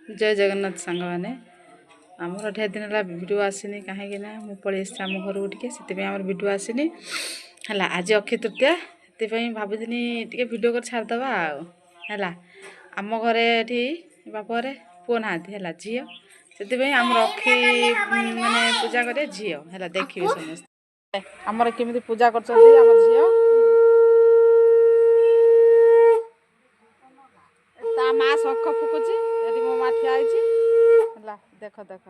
जय जगन्नाथ सांग मैंने आमर ढेर दिन है वीडियो आसनी कहीं मुझे पलि आम घर को टे से आम वीडियो आसनी है आज अक्षय तृतीया से भावुनी टे वीडियो कर छाड़दबा है आम घरे बाप घरे पुओ ना है झील से आम अक्षी माने पूजा करे झील है देखिए समस्त आमर केमी पूजा कर झील ता माँ शंख फुकुची मो माँ ठिया देख देख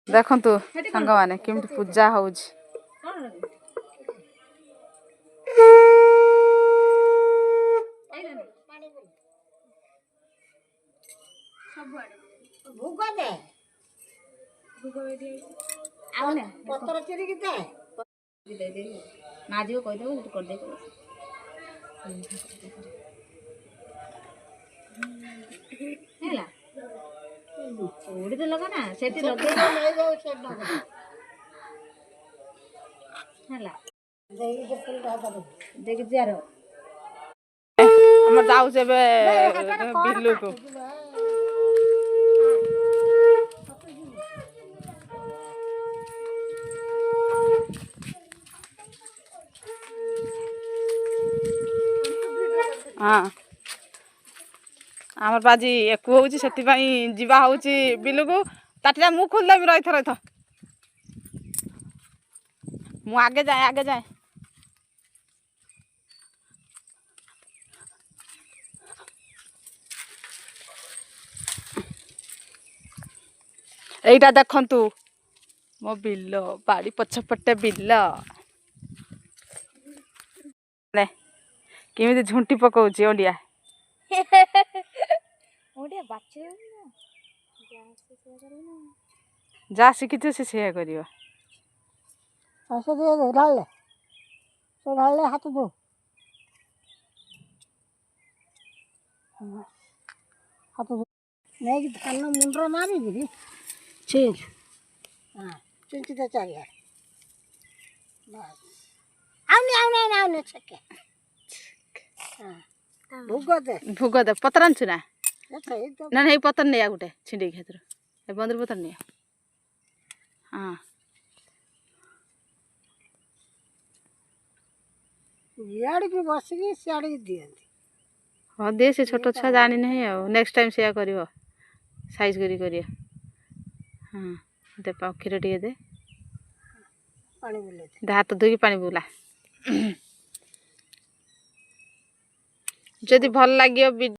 देखु सांग मैंने केमती पूजा हो ओडी तो लगा ना सेठी लगे हला देख दियारो हम जाऊ से बिल्लू को हाँ आमर बाजी एक हूँ से जीवा हूँ बिलू को ताटिया मु खोलदेवी रही रही मु आगे जाए एटा देखंतु मो बिल बाड़ी पछपटे बिल ने केमिति झुंटी पकाउची ओंडिया ओडिया बाचे जा शिखी से सेया करियो ऐसे दे डाल ले तो डाल ले हाथ दो हाथ दो नहीं धान मुंड्रो मारी भी चेंज हाँ चेंज तो चाहिए बस आउने छके हाँ भूग दे पतर आनछु ना ना नहीं पतर नहीं गोटे छिंडी खेतर ए बंदर पतर नहीं हाँ यार की बस की सियाड़ी दियंती हाँ दे से छोट छुआ जानी नहीं आ नेक्स्ट टाइम सेया करियो साइज करियो हाँ दे पाओ क्षीर टे दे पानी बुले दे हाथ धोई पानी बुला जदि भल लागियो